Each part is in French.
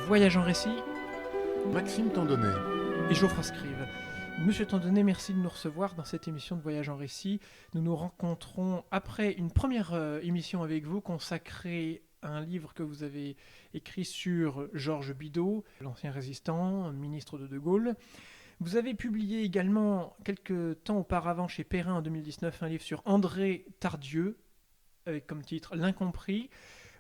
Voyage en récit Maxime Tandonnet. et Geoffroy Scrive. Monsieur Tandonnet, merci de nous recevoir dans cette émission de Voyage en récit. Nous nous rencontrons après une première émission avec vous consacrée à un livre que vous avez écrit sur Georges Bidault, l'ancien résistant, ministre de Gaulle. Vous avez publié également quelques temps auparavant chez Perrin en 2019 un livre sur André Tardieu, avec comme titre L'Incompris.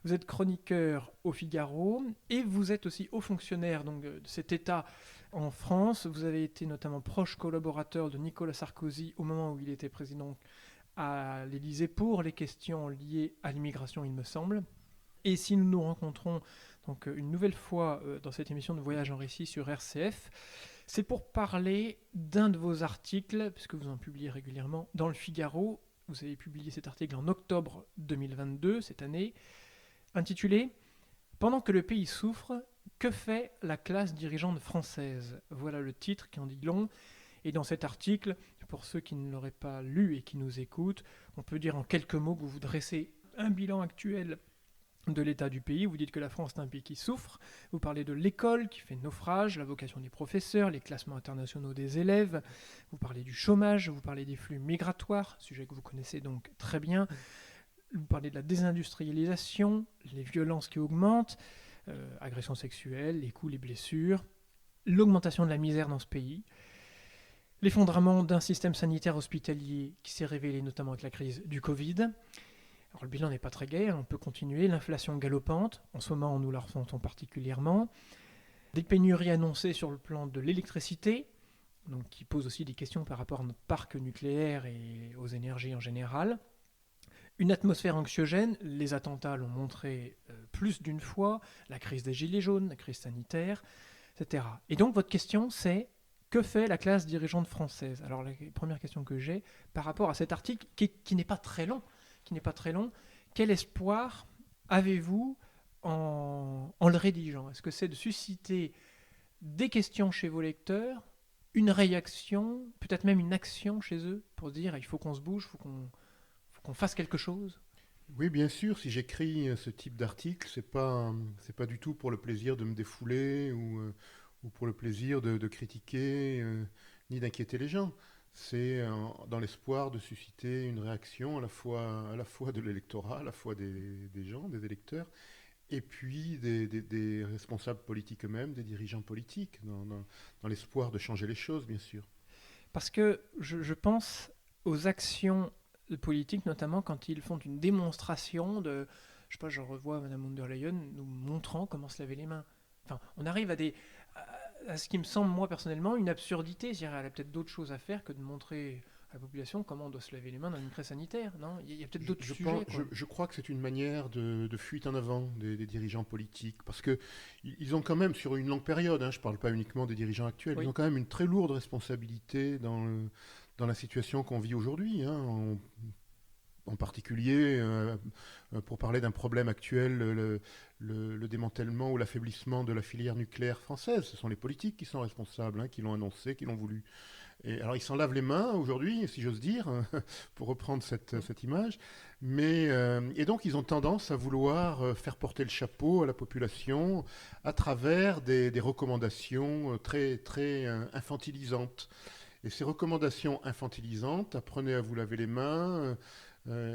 Vous êtes chroniqueur au Figaro et vous êtes aussi haut fonctionnaire donc, de cet État en France. Vous avez été notamment proche collaborateur de Nicolas Sarkozy au moment où il était président à l'Élysée pour les questions liées à l'immigration, il me semble. Et si nous nous rencontrons donc, une nouvelle fois dans cette émission de Voyage en récit sur RCF, c'est pour parler d'un de vos articles, puisque vous en publiez régulièrement, dans le Figaro. Vous avez publié cet article en octobre 2022, cette année, intitulé « Pendant que le pays souffre, que fait la classe dirigeante française ?» Voilà le titre qui en dit long. Et dans cet article, pour ceux qui ne l'auraient pas lu et qui nous écoutent, on peut dire en quelques mots que vous dressez un bilan actuel de l'état du pays. Vous dites que la France est un pays qui souffre. Vous parlez de l'école qui fait naufrage, la vocation des professeurs, les classements internationaux des élèves. Vous parlez du chômage, vous parlez des flux migratoires, sujet que vous connaissez donc très bien. Vous parlez de la désindustrialisation, les violences qui augmentent, agressions sexuelles, les coups, les blessures, l'augmentation de la misère dans ce pays, l'effondrement d'un système sanitaire hospitalier qui s'est révélé notamment avec la crise du Covid. Alors le bilan n'est pas très gai, on peut continuer. L'inflation galopante, en ce moment nous la ressentons particulièrement. Des pénuries annoncées sur le plan de l'électricité, donc qui posent aussi des questions par rapport à notre parc nucléaire et aux énergies en général. Une atmosphère anxiogène, les attentats l'ont montré plus d'une fois, la crise des gilets jaunes, la crise sanitaire, etc. Et donc votre question c'est, que fait la classe dirigeante française ? Alors la première question que j'ai par rapport à cet article qui n'est pas très long, quel espoir avez-vous en le rédigeant ? Est-ce que c'est de susciter des questions chez vos lecteurs, une réaction, peut-être même une action chez eux pour dire il faut qu'on se bouge, il faut qu'on fasse quelque chose ? Oui, bien sûr, si j'écris ce type d'article, c'est pas du tout pour le plaisir de me défouler ou pour le plaisir de critiquer ni d'inquiéter les gens. C'est dans l'espoir de susciter une réaction à la fois de l'électorat, à la fois des gens, des électeurs, et puis des responsables politiques eux-mêmes, des dirigeants politiques, dans l'espoir de changer les choses, bien sûr. Parce que je pense aux actions politiques, notamment quand ils font une démonstration de... Je sais pas, je revois Madame von der Leyen nous montrant comment se laver les mains. Enfin, on arrive à ce qui me semble, moi, personnellement, une absurdité. C'est-à-dire, elle a peut-être d'autres choses à faire que de montrer à la population comment on doit se laver les mains dans une crise sanitaire, non ? Il y a peut-être d'autres sujets, quoi. Je crois que c'est une manière de fuite en avant des dirigeants politiques, parce que ils ont quand même, sur une longue période, je ne parle pas uniquement des dirigeants actuels, Oui. ils ont quand même une très lourde responsabilité dans la situation qu'on vit aujourd'hui. En particulier, pour parler d'un problème actuel, le démantèlement ou l'affaiblissement de la filière nucléaire française. Ce sont les politiques qui sont responsables, qui l'ont annoncé, qui l'ont voulu. Et alors ils s'en lavent les mains aujourd'hui, si j'ose dire, pour reprendre cette image. Et donc ils ont tendance à vouloir faire porter le chapeau à la population à travers des recommandations très, très infantilisantes. Et ces recommandations infantilisantes, apprenez à vous laver les mains,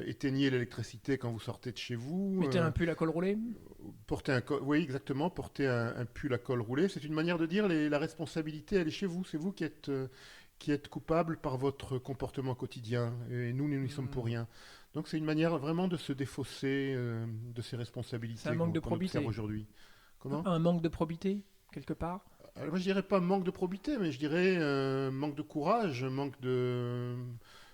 éteignez l'électricité quand vous sortez de chez vous. Mettez un pull à col roulé. Oui, exactement, porter un pull à col roulé. C'est une manière de dire la responsabilité, elle est chez vous. C'est vous qui êtes coupable par votre comportement quotidien. Et nous n'y sommes pour rien. Donc c'est une manière vraiment de se défausser de ces responsabilités. C'est un manque de probité. Aujourd'hui. Comment ? Un manque de probité, quelque part. Alors, moi, je dirais pas manque de probité, mais je dirais manque de courage, manque de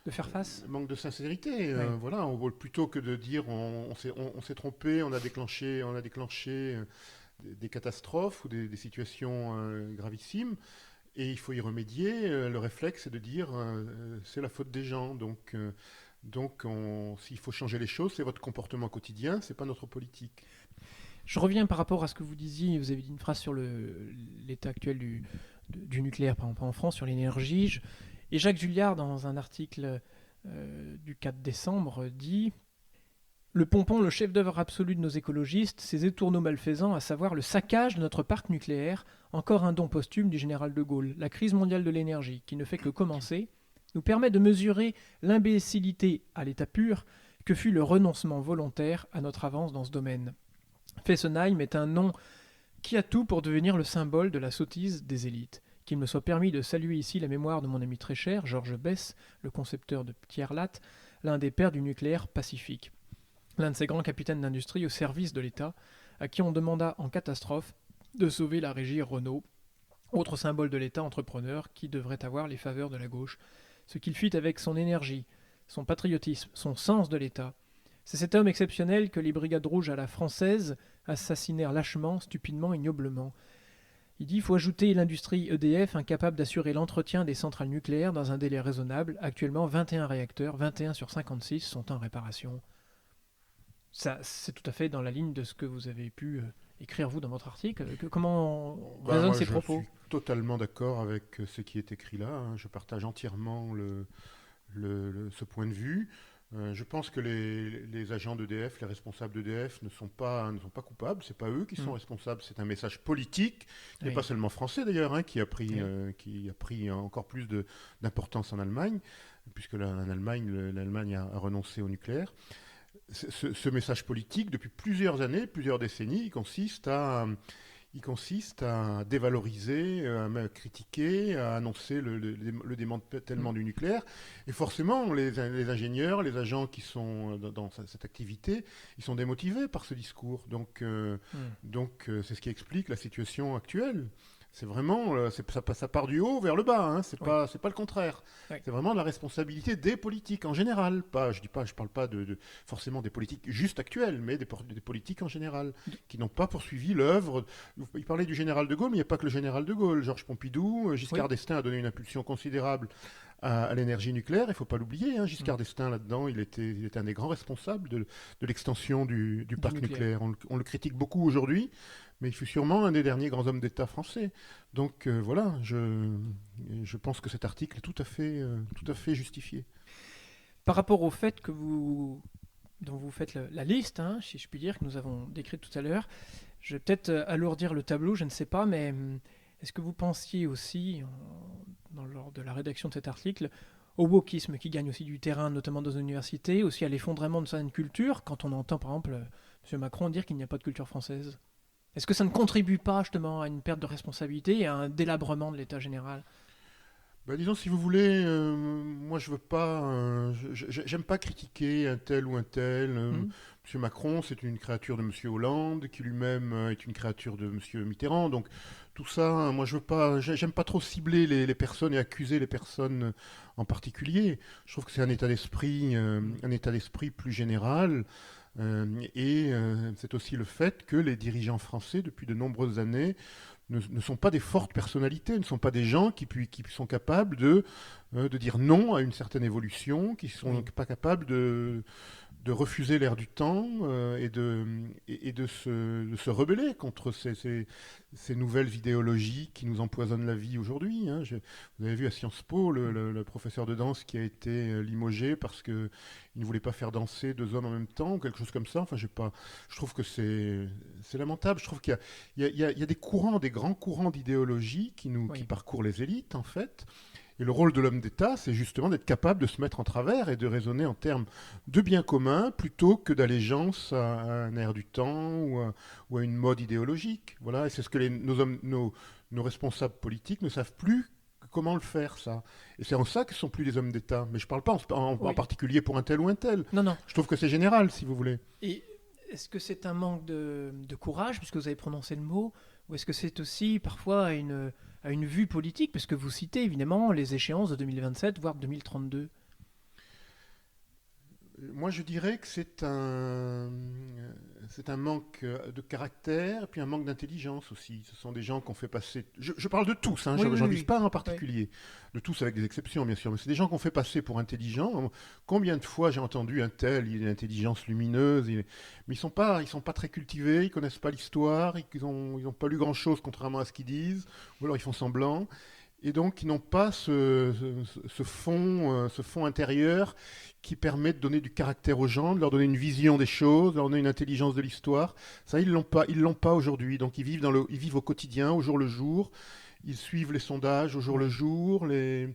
faire face, manque de sincérité. Oui. Voilà, plutôt que de dire on s'est trompé, on a déclenché des catastrophes ou des situations gravissimes, et il faut y remédier. Le réflexe, c'est de dire c'est la faute des gens. Donc s'il faut changer les choses, c'est votre comportement quotidien, c'est pas notre politique. Je reviens par rapport à ce que vous disiez. Vous avez dit une phrase sur l'état actuel du nucléaire, par exemple en France, sur l'énergie. Et Jacques Julliard, dans un article du 4 décembre, dit Le pompon, le chef-d'œuvre absolu de nos écologistes, ces étourneaux malfaisants, à savoir le saccage de notre parc nucléaire, encore un don posthume du général de Gaulle, la crise mondiale de l'énergie, qui ne fait que commencer, nous permet de mesurer l'imbécilité à l'état pur que fut le renoncement volontaire à notre avance dans ce domaine. Fessenheim est un nom qui a tout pour devenir le symbole de la sottise des élites. Qu'il me soit permis de saluer ici la mémoire de mon ami très cher, Georges Bess, le concepteur de Tierlatte, l'un des pères du nucléaire pacifique. L'un de ces grands capitaines d'industrie au service de l'État, à qui on demanda en catastrophe de sauver la régie Renault, autre symbole de l'État entrepreneur qui devrait avoir les faveurs de la gauche, ce qu'il fit avec son énergie, son patriotisme, son sens de l'État. C'est cet homme exceptionnel que les brigades rouges à la française assassinèrent lâchement, stupidement, ignoblement. Il dit qu'il faut ajouter l'industrie EDF incapable d'assurer l'entretien des centrales nucléaires dans un délai raisonnable. Actuellement, 21 réacteurs, 21 sur 56, sont en réparation. Ça, c'est tout à fait dans la ligne de ce que vous avez pu écrire, vous, dans votre article. Comment résonnent ces propos ? Je suis totalement d'accord avec ce qui est écrit là. Je partage entièrement ce point de vue. Je pense que les agents d'EDF, les responsables d'EDF ne sont pas coupables. C'est pas eux qui sont responsables. C'est un message politique, qui n'est pas seulement français d'ailleurs, qui a pris encore plus d'importance en Allemagne, puisque en Allemagne, l'Allemagne a renoncé au nucléaire. Ce message politique, depuis plusieurs années, plusieurs décennies, il consiste à dévaloriser, à critiquer, à annoncer le démantèlement du nucléaire. Et forcément, les ingénieurs, les agents qui sont dans cette activité, ils sont démotivés par ce discours. Donc, c'est ce qui explique la situation actuelle. C'est vraiment, ça part du haut vers le bas, c'est pas le contraire. Oui. C'est vraiment la responsabilité des politiques en général. Je parle pas forcément des politiques juste actuelles, mais des politiques en général, qui n'ont pas poursuivi l'œuvre. Il parlait du général de Gaulle, mais il n'y a pas que le général de Gaulle. Georges Pompidou, Giscard d'Estaing a donné une impulsion considérable à l'énergie nucléaire. Il ne faut pas l'oublier. Giscard d'Estaing, là-dedans, il était un des grands responsables de l'extension du parc nucléaire. On le critique beaucoup aujourd'hui, mais il fut sûrement un des derniers grands hommes d'État français. Donc voilà, je pense que cet article est tout à fait justifié. Par rapport au fait dont vous faites la liste, si je puis dire, que nous avons décrite tout à l'heure, je vais peut-être alourdir le tableau, je ne sais pas, mais est-ce que vous pensiez aussi, lors de la rédaction de cet article, au wokisme qui gagne aussi du terrain, notamment dans les universités, aussi à l'effondrement de certaines cultures, quand on entend par exemple M. Macron dire qu'il n'y a pas de culture française ? Est-ce que ça ne contribue pas justement à une perte de responsabilité et à un délabrement de l'état général ? Disons, si vous voulez, moi je veux pas, j'aime pas critiquer un tel ou un tel. M. Macron, c'est une créature de M. Hollande, qui lui-même est une créature de M. Mitterrand. Donc tout ça, moi je veux pas, j'aime pas trop cibler les personnes et accuser les personnes en particulier. Je trouve que c'est un état d'esprit plus général. C'est aussi le fait que les dirigeants français, depuis de nombreuses années, ne sont pas des fortes personnalités, ne sont pas des gens qui sont capables de dire non à une certaine évolution, qui ne sont pas capables de refuser l'air du temps et de se rebeller contre ces nouvelles idéologies qui nous empoisonnent la vie aujourd'hui. Vous avez vu à Sciences Po le professeur de danse qui a été limogé parce qu'il ne voulait pas faire danser deux hommes en même temps, ou quelque chose comme ça. Enfin, je trouve que c'est lamentable. Je trouve qu'il y a des grands courants d'idéologie qui parcourent les élites, en fait. Et le rôle de l'homme d'État, c'est justement d'être capable de se mettre en travers et de raisonner en termes de bien commun plutôt que d'allégeance à un air du temps ou à une mode idéologique. Voilà, et c'est ce que nos responsables politiques ne savent plus comment le faire, ça. Et c'est en ça qu'ils ne sont plus des hommes d'État. Mais je ne parle pas en particulier pour un tel ou un tel. Non. Je trouve que c'est général, si vous voulez. Et est-ce que c'est un manque de courage, puisque vous avez prononcé le mot, ou est-ce que c'est aussi parfois à une vue politique, parce que vous citez évidemment les échéances de 2027, voire 2032 ? Moi, je dirais que c'est un manque de caractère et puis un manque d'intelligence aussi. Ce sont des gens qu'on fait passer... Je parle de tous, je n'en vise pas en particulier. De tous avec des exceptions, bien sûr. Mais c'est des gens qu'on fait passer pour intelligents. Combien de fois j'ai entendu un tel, il a une intelligence lumineuse, mais ils sont pas très cultivés, ils connaissent pas l'histoire, ils ont pas lu grand-chose contrairement à ce qu'ils disent, ou alors ils font semblant. et donc qui n'ont pas ce fond intérieur qui permet de donner du caractère aux gens, de leur donner une vision des choses, de leur donner une intelligence de l'histoire. Ça, ils l'ont pas aujourd'hui. Donc ils vivent au quotidien, au jour le jour. Ils suivent les sondages au jour le jour. Ils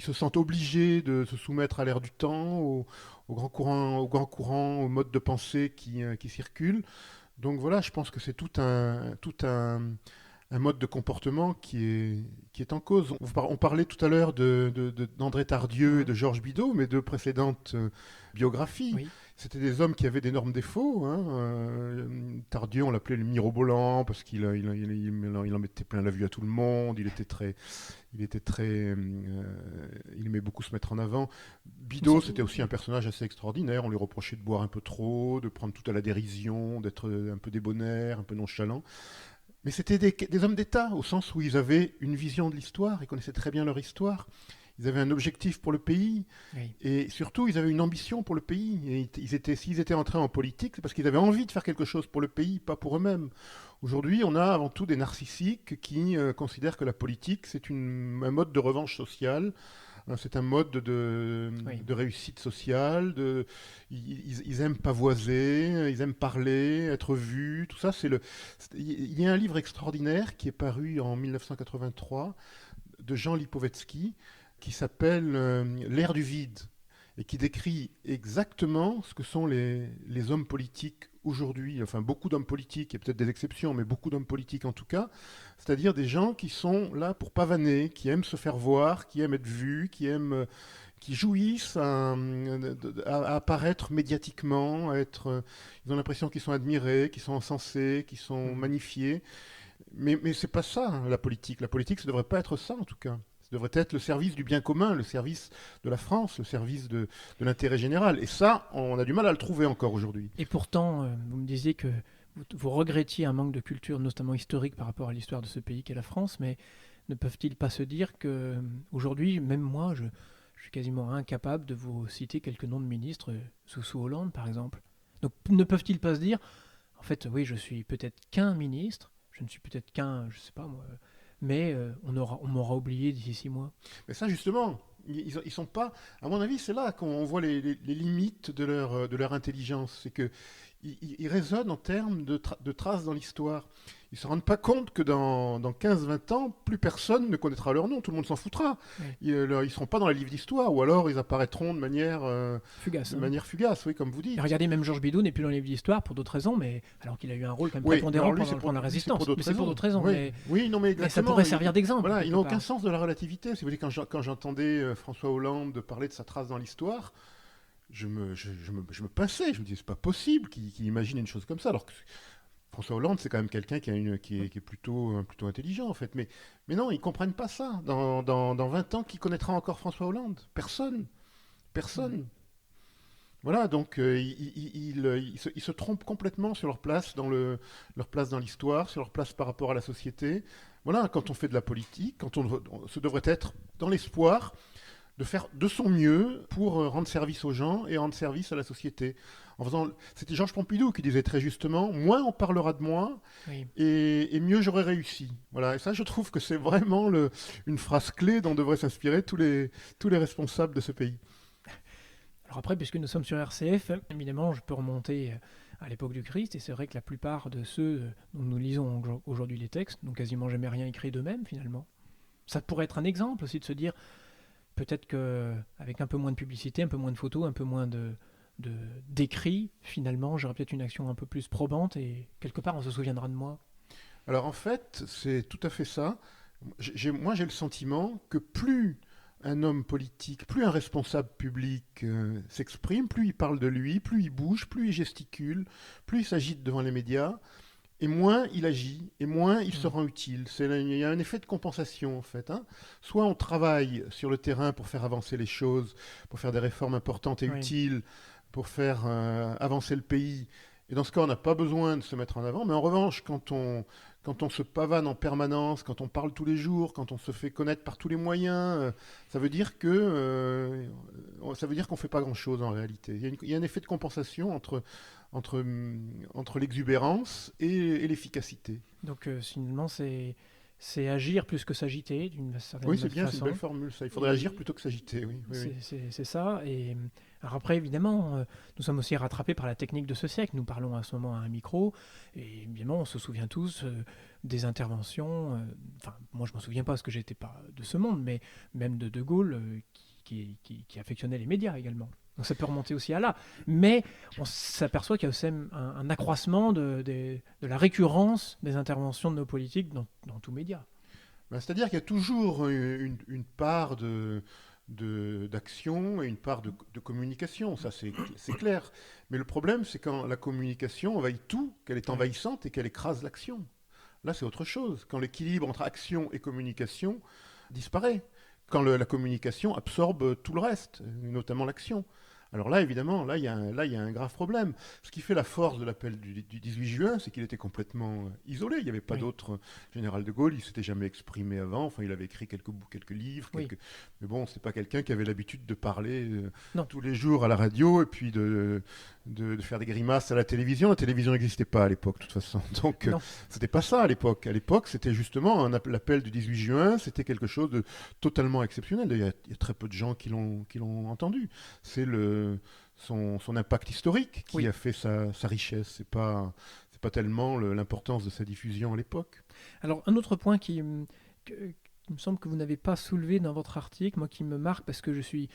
se sentent obligés de se soumettre à l'ère du temps, aux grands courants, aux modes de pensée qui circulent. Donc voilà, je pense que c'est un mode de comportement qui est en cause. On parlait tout à l'heure d'André Tardieu et de Georges Bidault, mes deux précédentes biographies. Oui. C'était des hommes qui avaient d'énormes défauts. Hein. Tardieu, on l'appelait le mirobolant parce qu'il en mettait plein la vue à tout le monde. Il aimait beaucoup se mettre en avant. Bidault, c'était aussi un personnage assez extraordinaire. On lui reprochait de boire un peu trop, de prendre tout à la dérision, d'être un peu débonnaire, un peu nonchalant. Mais c'était des hommes d'État, au sens où ils avaient une vision de l'histoire, ils connaissaient très bien leur histoire, ils avaient un objectif pour le pays, Oui. et surtout, ils avaient une ambition pour le pays. Et s'ils étaient entrés en politique, c'est parce qu'ils avaient envie de faire quelque chose pour le pays, pas pour eux-mêmes. Aujourd'hui, on a avant tout des narcissiques qui considèrent que la politique, c'est un mode de revanche sociale. C'est un mode de réussite sociale. Ils aiment pavoiser, ils aiment parler, être vus. Tout ça, il y a un livre extraordinaire qui est paru en 1983 de Jean Lipovetsky qui s'appelle L'ère du vide et qui décrit exactement ce que sont les hommes politiques aujourd'hui, enfin beaucoup d'hommes politiques, et peut-être des exceptions, mais beaucoup d'hommes politiques en tout cas, c'est-à-dire des gens qui sont là pour pavaner, qui aiment se faire voir, qui aiment être vus, qui jouissent à apparaître médiatiquement, ils ont l'impression qu'ils sont admirés, qu'ils sont encensés, qu'ils sont magnifiés. Mais c'est pas ça, hein, la politique. La politique, ça devrait pas être ça en tout cas. Ça devrait être le service du bien commun, le service de la France, le service de l'intérêt général. Et ça, on a du mal à le trouver encore aujourd'hui. Et pourtant, vous me disiez que vous regrettiez un manque de culture, notamment historique, par rapport à l'histoire de ce pays qu'est la France, mais ne peuvent-ils pas se dire que aujourd'hui, même moi, je suis quasiment incapable de vous citer quelques noms de ministres sous Hollande, par exemple. Donc ne peuvent-ils pas se dire, en fait, oui, je suis peut-être qu'un ministre, je ne suis peut-être qu'un, je sais pas moi, mais on m'aura oublié d'ici 6 mois. Mais ça, justement, ils sont pas. À mon avis, c'est là qu'on voit les limites de leur intelligence. C'est que ils raisonnent en termes de traces dans l'histoire. Ils se rendent pas compte que dans 15-20 ans, plus personne ne connaîtra leur nom. Tout le monde s'en foutra. Oui. Ils seront pas dans les livres d'histoire, ou alors ils apparaîtront Fugace. de manière fugace, oui, comme vous dites. Et regardez, même Georges Bidault n'est plus dans les livres d'histoire pour d'autres raisons, mais alors qu'il a eu un rôle quand même Oui, prépondérant alors lui, pendant la Résistance. Mais c'est pour d'autres raisons. Oui, oui, non, mais Mais ça exactement. pourrait servir d'exemple. Voilà, il n'a quelque aucun part. sens de la relativité. Si vous voulez, quand j'entendais François Hollande parler de sa trace dans l'histoire, je me pinçais. Je me disais, c'est pas possible qu'il imagine une chose comme ça. Alors que François Hollande, c'est quand même quelqu'un qui est plutôt intelligent, en fait. Mais non, ils comprennent pas ça. Dans 20 ans, qui connaîtra encore François Hollande? Personne. Personne. Voilà, donc ils se trompent complètement sur leur place leur place dans l'histoire, sur leur place par rapport à la société. Voilà, quand on fait de la politique, ce devrait être dans l'espoir de faire de son mieux pour rendre service aux gens et rendre service à la société. C'était Georges Pompidou qui disait très justement, moins on parlera de moi Oui. et mieux j'aurai réussi. Voilà, et ça je trouve que c'est vraiment une phrase clé dont devraient s'inspirer tous les responsables de ce pays. Alors après, puisque nous sommes sur RCF, évidemment, je peux remonter à l'époque du Christ, et c'est vrai que la plupart de ceux dont nous lisons aujourd'hui les textes n'ont quasiment jamais rien écrit d'eux-mêmes, finalement. Ça pourrait être un exemple aussi de se dire, peut-être qu'avec un peu moins de publicité, un peu moins de photos, un peu moins d'écrits, finalement, j'aurais peut-être une action un peu plus probante, et quelque part, on se souviendra de moi. Alors en fait, c'est tout à fait ça. Moi j'ai le sentiment que plus un homme politique, plus un responsable public s'exprime, plus il parle de lui, plus il bouge, plus il gesticule, plus il s'agite devant les médias, et moins il agit, et moins il se rend utile. Il y a un effet de compensation en fait. Hein. Soit on travaille sur le terrain pour faire avancer les choses, pour faire des réformes importantes et utiles, pour faire avancer le pays, et dans ce cas on n'a pas besoin de se mettre en avant, mais en revanche quand on se pavane en permanence, quand on parle tous les jours, quand on se fait connaître par tous les moyens, ça veut dire qu'on fait pas grand-chose en réalité. Il y a un effet de compensation entre l'exubérance et l'efficacité. Donc finalement, c'est C'est agir plus que s'agiter, d'une certaine Oui, c'est bien, c'est une façon. belle formule, ça. Il faudrait Et agir plutôt que s'agiter, oui. Oui, oui. c'est ça. Et alors après, évidemment, nous sommes aussi rattrapés par la technique de ce siècle. Nous parlons à ce moment à un micro, et évidemment, on se souvient tous des interventions. Enfin, moi, je m'en souviens pas parce que j'étais pas de ce monde, mais même de Gaulle, qui affectionnait les médias également. Donc ça peut remonter aussi à là. Mais on s'aperçoit qu'il y a aussi un accroissement de la récurrence des interventions de nos politiques dans tous médias. Ben, c'est-à-dire qu'il y a toujours une part d'action et une part de communication, ça c'est clair. Mais le problème, c'est quand la communication envahit tout, qu'elle est Ouais. envahissante et qu'elle écrase l'action. Là, c'est autre chose. Quand l'équilibre entre action et communication disparaît. Quand la communication absorbe tout le reste, notamment l'action. Alors là, évidemment, là, il y a un grave problème. Ce qui fait la force de l'appel du 18 juin, c'est qu'il était complètement isolé. Il n'y avait pas Oui. d'autre général de Gaulle. Il s'était jamais exprimé avant. Enfin, il avait écrit quelques livres. Oui. Mais bon, c'est pas quelqu'un qui avait l'habitude de parler Non. tous les jours à la radio et puis de faire des grimaces à la télévision. La télévision n'existait pas à l'époque, de toute façon. Donc, Non. c'était pas ça à l'époque. À l'époque, c'était justement l'appel du 18 juin. C'était quelque chose de totalement exceptionnel. Il y a très peu de gens qui l'ont entendu. C'est son impact historique qui Oui. a fait sa richesse. C'est pas tellement l'importance de sa diffusion à l'époque. Alors, un autre point qui me semble que vous n'avez pas soulevé dans votre article, moi qui me marque parce que je suis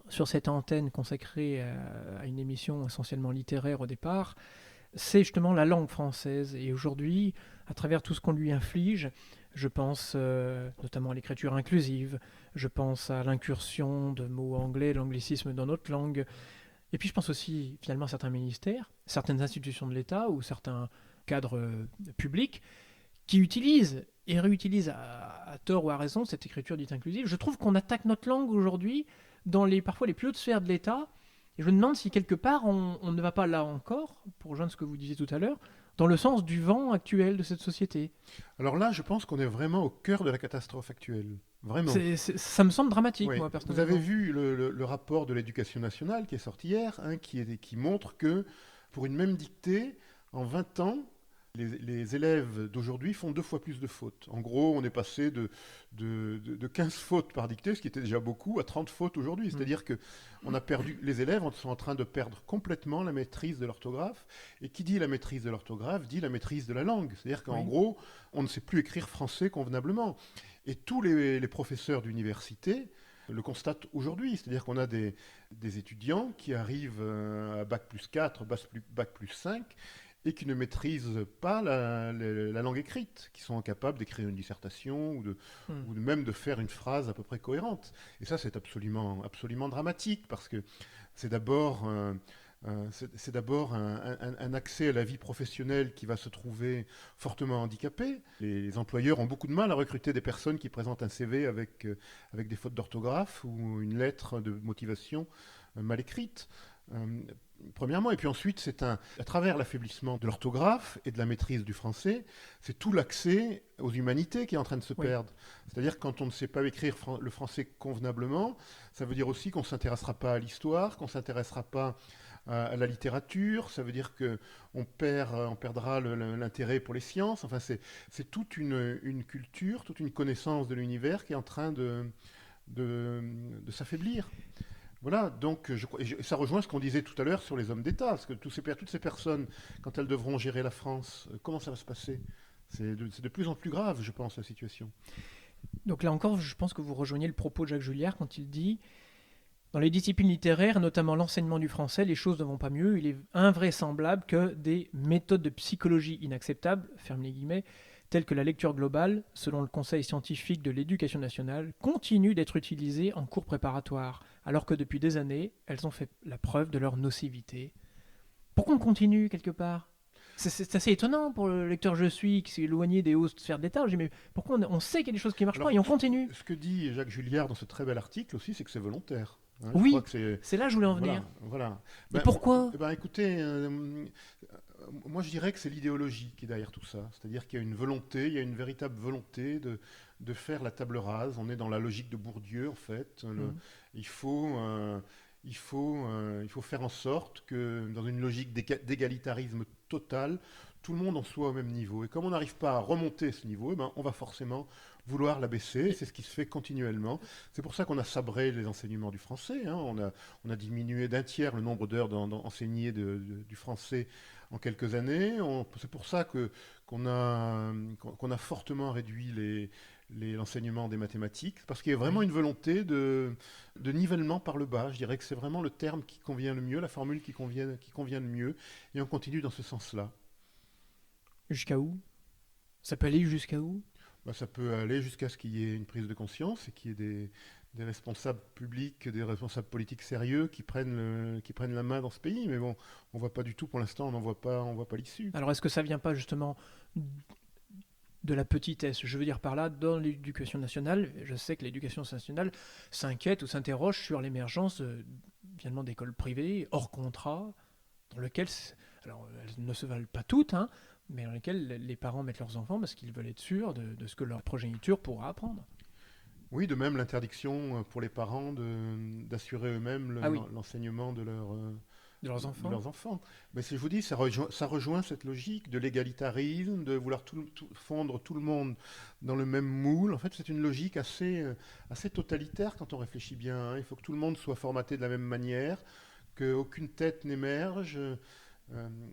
sur cette antenne consacrée à une émission essentiellement littéraire au départ, c'est justement la langue française. Et aujourd'hui, à travers tout ce qu'on lui inflige, je pense notamment à l'écriture inclusive, je pense à l'incursion de mots anglais, l'anglicisme dans notre langue, et puis je pense aussi finalement à certains ministères, certaines institutions de l'État ou certains cadres publics qui utilisent et réutilisent à tort ou à raison cette écriture dite inclusive. Je trouve qu'on attaque notre langue aujourd'hui dans parfois les plus hautes sphères de l'État. Et je me demande si quelque part on ne va pas là encore, pour rejoindre ce que vous disiez tout à l'heure, dans le sens du vent actuel de cette société. Alors là, je pense qu'on est vraiment au cœur de la catastrophe actuelle. Vraiment. Ça me semble dramatique, Oui. moi, Vous avez personnellement. vu le rapport de l'éducation nationale qui est sorti hier, hein, qui montre que pour une même dictée, en 20 ans, les élèves d'aujourd'hui font 2 fois plus de fautes. En gros, on est passé de 15 fautes par dictée, ce qui était déjà beaucoup, à 30 fautes aujourd'hui. Mm. C'est-à-dire que les élèves sont en train de perdre complètement la maîtrise de l'orthographe. Et qui dit la maîtrise de l'orthographe dit la maîtrise de la langue. C'est-à-dire qu'en Oui. gros, on ne sait plus écrire français convenablement. Et tous les professeurs d'université le constatent aujourd'hui. C'est-à-dire qu'on a des étudiants qui arrivent à bac+4, bac+5, et qui ne maîtrisent pas la langue écrite, qui sont incapables d'écrire une dissertation Mm. ou même de faire une phrase à peu près cohérente. Et ça, c'est absolument, absolument dramatique, parce que c'est d'abord c'est d'abord un accès à la vie professionnelle qui va se trouver fortement handicapé. Les employeurs ont beaucoup de mal à recruter des personnes qui présentent un CV avec des fautes d'orthographe ou une lettre de motivation mal écrite. Premièrement, et puis ensuite, à travers l'affaiblissement de l'orthographe et de la maîtrise du français, c'est tout l'accès aux humanités qui est en train de se Oui. perdre. C'est-à-dire que quand on ne sait pas écrire le français convenablement, ça veut dire aussi qu'on ne s'intéressera pas à l'histoire, qu'on ne s'intéressera pas à la littérature, ça veut dire qu'on perdra l'intérêt pour les sciences. Enfin, c'est toute une culture, toute une connaissance de l'univers qui est en train de s'affaiblir. Voilà, donc ça rejoint ce qu'on disait tout à l'heure sur les hommes d'État, parce que toutes ces personnes, quand elles devront gérer la France, comment ça va se passer? C'est de plus en plus grave, je pense, la situation. Donc là encore, je pense que vous rejoignez le propos de Jacques Julliard quand il dit: dans les disciplines littéraires, notamment l'enseignement du français, les choses ne vont pas mieux. Il est invraisemblable que des méthodes de psychologie inacceptables, ferme les guillemets, telles que la lecture globale, selon le Conseil scientifique de l'éducation nationale, continuent d'être utilisées en cours préparatoire, alors que depuis des années, elles ont fait la preuve de leur nocivité. Pourquoi on continue quelque part? C'est assez étonnant pour le lecteur je suis qui s'est éloigné des hautes sphères d'État. Je dis, mais pourquoi on sait qu'il y a des choses qui ne marchent pas Alors, et on continue? ce que dit Jacques Julliard dans ce très bel article aussi, c'est que c'est volontaire. Hein, je crois Oui, que c'est... c'est là que je voulais en venir. Voilà. Et pourquoi? Écoutez, moi je dirais que c'est l'idéologie qui est derrière tout ça. C'est-à-dire qu'il y a une volonté, il y a une véritable volonté de faire la table rase. On est dans la logique de Bourdieu, en fait. Il faut, il faut faire en sorte que, dans une logique d'égalitarisme total, tout le monde en soit au même niveau. Et comme on n'arrive pas à remonter ce niveau, on va forcément vouloir l'abaisser. C'est ce qui se fait continuellement. C'est pour ça qu'on a sabré les enseignements du français. Hein. On a diminué d'un tiers le nombre d'heures enseignées du français en quelques années. C'est pour ça qu'on a fortement réduit l'enseignement des mathématiques, parce qu'il y a vraiment une volonté de nivellement par le bas. Je dirais que c'est vraiment le terme qui convient le mieux, la formule qui convient le mieux, et on continue dans ce sens-là. Jusqu'à où? Ça peut aller jusqu'à où? Ça peut aller jusqu'à ce qu'il y ait une prise de conscience et qu'il y ait des responsables publics, des responsables politiques sérieux qui prennent la main dans ce pays. Mais bon, on ne voit pas du tout, pour l'instant, on voit pas l'issue. Alors est-ce que ça ne vient pas justement de la petitesse? Je veux dire par là, dans l'éducation nationale, je sais que l'éducation nationale s'inquiète ou s'interroge sur l'émergence finalement d'écoles privées, hors contrat, dans lesquelles, alors elles ne se valent pas toutes, hein, mais dans lesquelles les parents mettent leurs enfants parce qu'ils veulent être sûrs de ce que leur progéniture pourra apprendre. Oui, de même l'interdiction pour les parents d'assurer eux-mêmes l'enseignement de leurs enfants. Mais si je vous dis, ça rejoint cette logique de l'égalitarisme, de vouloir fondre tout le monde dans le même moule. En fait, c'est une logique assez totalitaire quand on réfléchit bien. Hein. Il faut que tout le monde soit formaté de la même manière, qu'aucune tête n'émerge.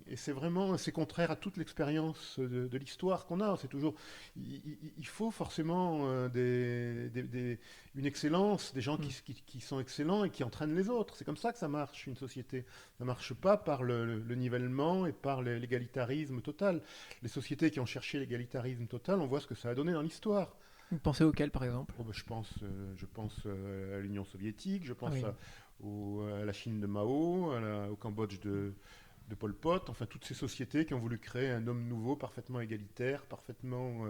Et c'est contraire à toute l'expérience de l'histoire qu'on a. C'est toujours, il faut forcément une excellence, des gens qui sont excellents et qui entraînent les autres. C'est comme ça que ça marche, une société. Ça ne marche pas par le nivellement et par l'égalitarisme total. Les sociétés qui ont cherché l'égalitarisme total, on voit ce que ça a donné dans l'histoire. Vous pensez auquel, par exemple? Je pense à l'Union soviétique, je pense à la Chine de Mao, au Cambodge de Pol Pot, enfin toutes ces sociétés qui ont voulu créer un homme nouveau, parfaitement égalitaire, parfaitement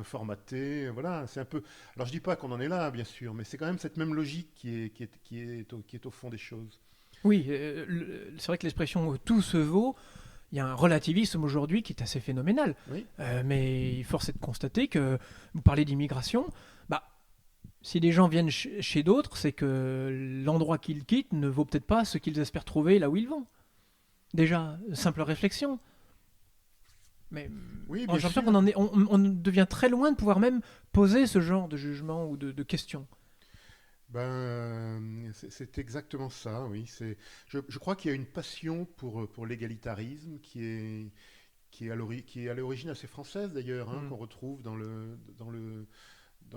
formaté. Voilà, c'est un peu. Alors je dis pas qu'on en est là, bien sûr, mais c'est quand même cette même logique qui est au fond des choses. Oui, c'est vrai que l'expression tout se vaut. Il y a un relativisme aujourd'hui qui est assez phénoménal. Oui. Mais force est de constater que vous parlez d'immigration. Si les gens viennent chez d'autres, c'est que l'endroit qu'ils quittent ne vaut peut-être pas ce qu'ils espèrent trouver là où ils vont. Déjà, simple réflexion. Mais oui, j'ai l'impression qu'on devient très loin de pouvoir même poser ce genre de jugement ou de questions. C'est exactement ça, oui. Je crois qu'il y a une passion pour l'égalitarisme qui est à l'origine assez française d'ailleurs, qu'on retrouve dans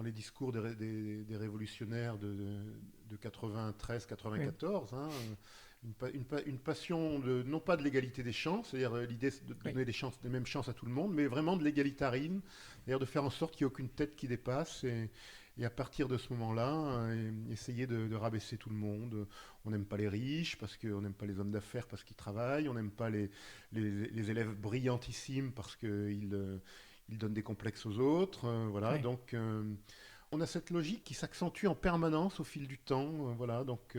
les discours des révolutionnaires de 93-94. Hein. Une passion non pas de l'égalité des chances, c'est-à-dire l'idée de donner les mêmes chances à tout le monde, mais vraiment de l'égalitarisme, c'est-à-dire de faire en sorte qu'il n'y ait aucune tête qui dépasse, et à partir de ce moment-là, essayer de rabaisser tout le monde. On n'aime pas les riches, parce qu'on n'aime pas les hommes d'affaires parce qu'ils travaillent, on n'aime pas les élèves brillantissimes parce qu'ils donnent des complexes aux autres. Voilà, oui. Donc on a cette logique qui s'accentue en permanence au fil du temps. Voilà, donc...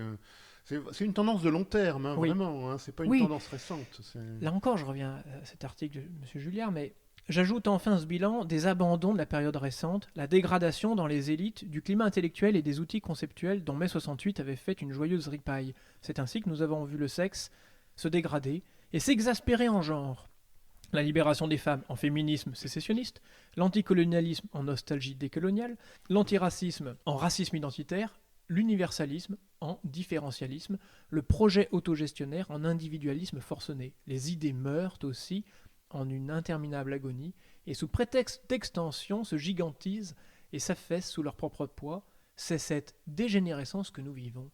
C'est une tendance de long terme, hein, vraiment. Hein, c'est pas une tendance récente. Là encore, je reviens à cet article de M. Julliard, mais j'ajoute enfin ce bilan des abandons de la période récente, la dégradation dans les élites du climat intellectuel et des outils conceptuels dont mai 68 avait fait une joyeuse ripaille. C'est ainsi que nous avons vu le sexe se dégrader et s'exaspérer en genre. La libération des femmes en féminisme sécessionniste, l'anticolonialisme en nostalgie décoloniale, l'antiracisme en racisme identitaire, l'universalisme en différentialisme, le projet autogestionnaire en individualisme forcené. Les idées meurent aussi en une interminable agonie et sous prétexte d'extension se gigantisent et s'affaissent sous leur propre poids. C'est cette dégénérescence que nous vivons.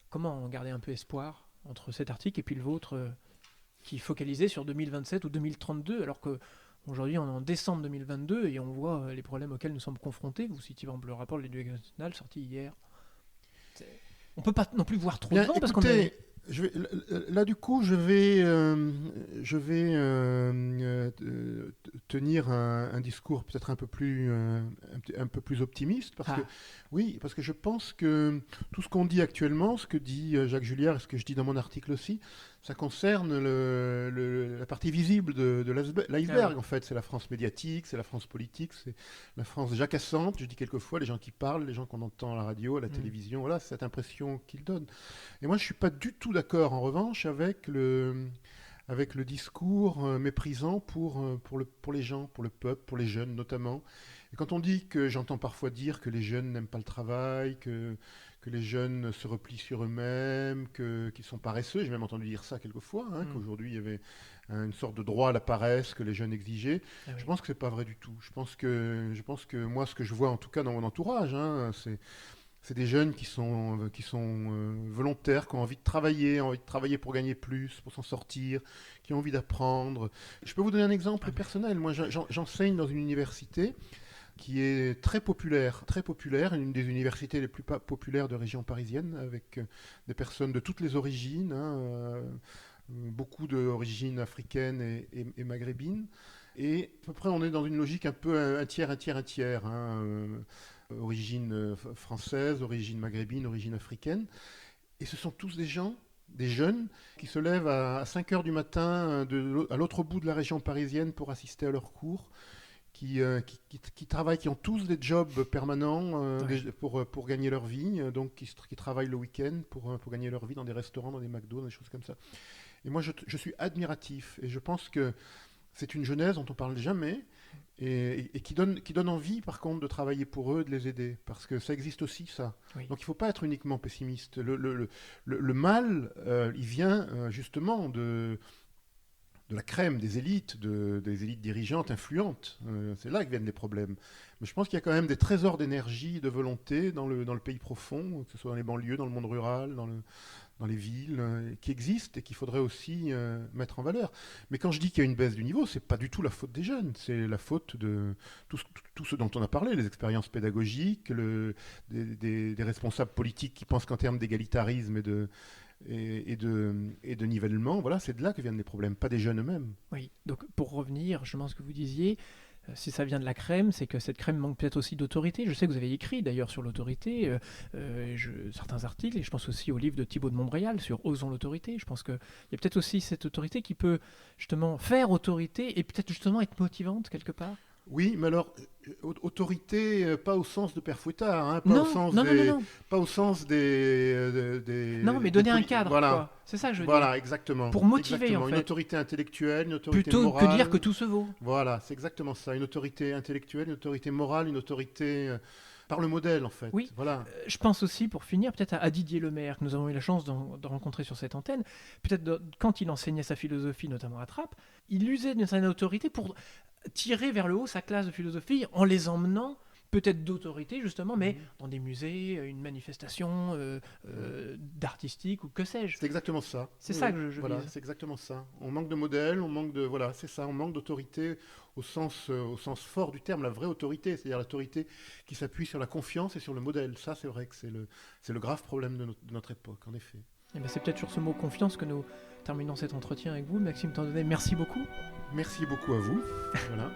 Comment garder un peu espoir entre cet article et puis le vôtre qui focalisait sur 2027 ou 2032 alors que aujourd'hui, on est en décembre 2022 et on voit les problèmes auxquels nous sommes confrontés. Vous citiez par exemple le rapport de l'éducation nationale sorti hier. On ne peut pas non plus voir trop devant parce qu'on est... Là, du coup, je vais tenir un discours peut-être un peu plus optimiste, parce que je pense que tout ce qu'on dit actuellement, ce que dit Jacques Julliard et ce que je dis dans mon article aussi, ça concerne la partie visible de l'iceberg. En fait, c'est la France médiatique, c'est la France politique, c'est la France jacassante. Je dis quelquefois les gens qui parlent, les gens qu'on entend à la radio, à la télévision. Voilà, c'est cette impression qu'ils donnent. Et moi, je suis pas du tout d'accord, en revanche, avec avec le discours méprisant pour les gens, pour le peuple, pour les jeunes notamment. Et quand on dit que j'entends parfois dire que les jeunes n'aiment pas le travail, que les jeunes se replient sur eux-mêmes, qu'ils sont paresseux, j'ai même entendu dire ça quelquefois, qu'aujourd'hui il y avait une sorte de droit à la paresse que les jeunes exigeaient. Ah oui. Je pense que c'est pas vrai du tout. Je pense que moi, ce que je vois en tout cas dans mon entourage, c'est des jeunes qui sont volontaires, qui ont envie de travailler pour gagner plus, pour s'en sortir, qui ont envie d'apprendre. Je peux vous donner un exemple personnel. Moi, j'enseigne dans une université qui est très populaire, une des universités les plus populaires de région parisienne, avec des personnes de toutes les origines, beaucoup d'origines africaines et maghrébines. Et à peu près, on est dans une logique un peu un tiers, un tiers, un tiers. Origine française, origine maghrébine, origine africaine. Et ce sont tous des gens, des jeunes, qui se lèvent à 5 heures du matin à l'autre bout de la région parisienne pour assister à leurs cours, qui travaillent, qui ont tous des jobs permanents pour gagner leur vie, donc qui travaillent le week-end pour gagner leur vie dans des restaurants, dans des McDo, dans des choses comme ça. Et moi, je suis admiratif, et je pense que c'est une jeunesse dont on parle jamais, et qui donne envie, par contre, de travailler pour eux, de les aider, parce que ça existe aussi, ça. Oui. Donc il ne faut pas être uniquement pessimiste. Le mal, il vient justement de la crème, des élites dirigeantes, influentes. C'est là que viennent les problèmes. Mais je pense qu'il y a quand même des trésors d'énergie, de volonté dans le pays profond, que ce soit dans les banlieues, dans le monde rural, dans les villes, qui existent et qu'il faudrait aussi mettre en valeur. Mais quand je dis qu'il y a une baisse du niveau, c'est pas du tout la faute des jeunes, c'est la faute de tout ce dont on a parlé, les expériences pédagogiques, des responsables politiques qui pensent qu'en termes d'égalitarisme et de nivellement, voilà, c'est de là que viennent les problèmes, pas des jeunes eux-mêmes. Oui, donc pour revenir, je pense ce que vous disiez, si ça vient de la crème, c'est que cette crème manque peut-être aussi d'autorité. Je sais que vous avez écrit d'ailleurs sur l'autorité, certains articles, et je pense aussi au livre de Thibaut de Montbrial sur Osons l'autorité. Je pense qu'il y a peut-être aussi cette autorité qui peut justement faire autorité et peut-être justement être motivante quelque part. Oui, mais alors, autorité, pas au sens de père Fouettard, Non, pas au sens des non, mais donner un cadre, voilà. quoi. C'est ça que je veux dire. Voilà, exactement. Pour motiver, exactement. en fait. Une autorité intellectuelle, une autorité Plutôt morale. que dire que tout se vaut. Voilà, c'est exactement ça. Une autorité intellectuelle, une autorité morale, une autorité par le modèle, en fait. Oui. Voilà. Je pense aussi, pour finir, peut-être à Didier Lemaire, que nous avons eu la chance de rencontrer sur cette antenne. Peut-être quand il enseignait sa philosophie, notamment à Trappes, il usait d'une certaine autorité pour tirer vers le haut sa classe de philosophie en les emmenant peut-être d'autorité justement, mais dans des musées, une manifestation d'artistique ou que sais-je. C'est exactement ça. C'est ça que je voilà, vise. c'est exactement ça. On manque de modèle, voilà, c'est ça. On manque d'autorité au sens fort du terme, la vraie autorité, c'est-à-dire l'autorité qui s'appuie sur la confiance et sur le modèle. Ça, c'est vrai que c'est le grave problème de notre époque, en effet. Et bien, c'est peut-être sur ce mot confiance que nous terminons cet entretien avec vous, Maxime Tandonnet. Merci beaucoup. Merci beaucoup à vous. Voilà.